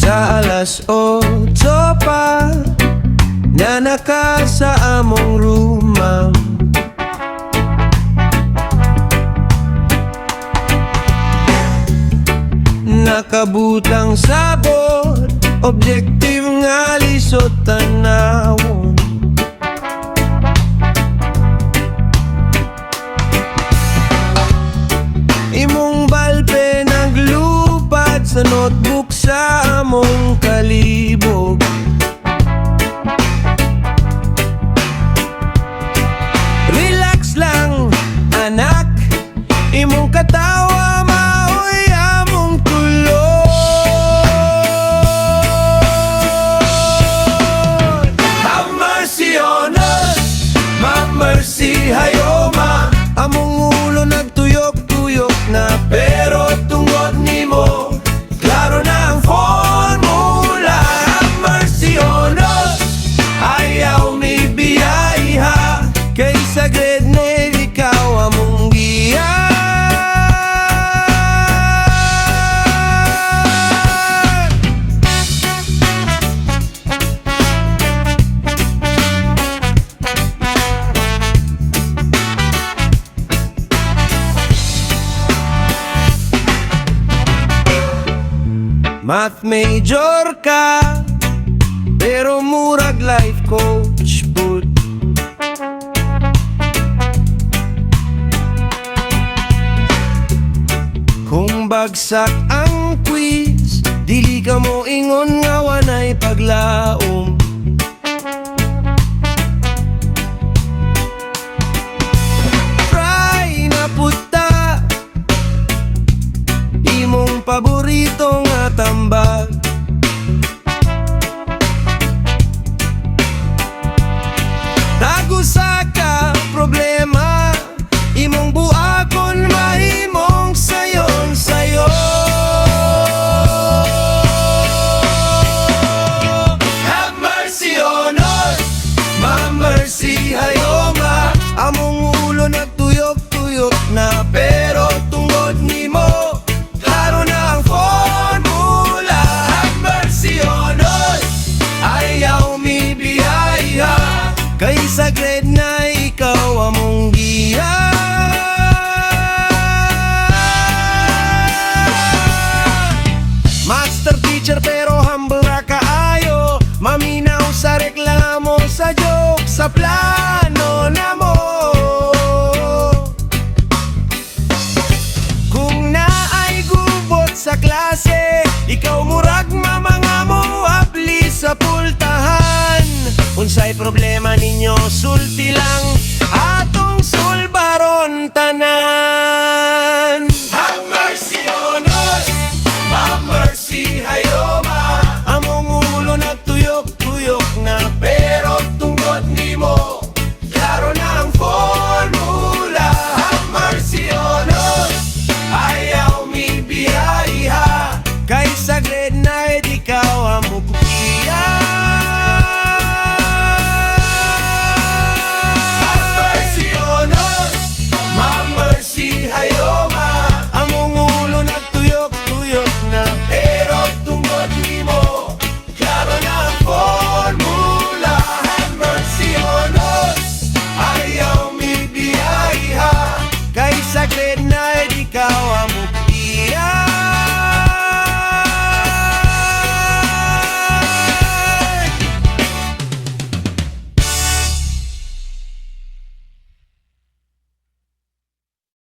Sa alas 8 pa na naka sa among ruma, nakabutang sabot, objective nga lisod tanawon. Imong balpe naglupad sa notebook sa among kalibog. Relax lang anak, imong katawa maoy among tulog. Have mercy on us, have mercy hayoma. Among ulo nagtuyok-tuyok na, pero tungod nimo klaro na ang formula. Have mercy on us, ayaw may biyaya, kay sa grade na ikaw among giya. Math major ka, pero murag life coach pud. Kung bagsak ang quiz, dili ka mo ingon nga wanay paglaom. Fry na puta, imong paborito nga tambag. Tagusa ka problema, imong buakon mahimong sayon sayo. Have mercy on us, have mercy hayoma. Among ulo nagtuyok-tuyok na, pero tungod nimo klaro na ang formula. Have mercy on us, ayaw mi biyaya, kay sa grade na ikaw among giya. Master teacher pero humble ra kaayo, maminaw sa reklamo, sa joke, sa plano na mo. Kung naay gubot sa klase, ikaw murag mamangamo abli sa pultahan. Unsay problema ninyo, sulti lang,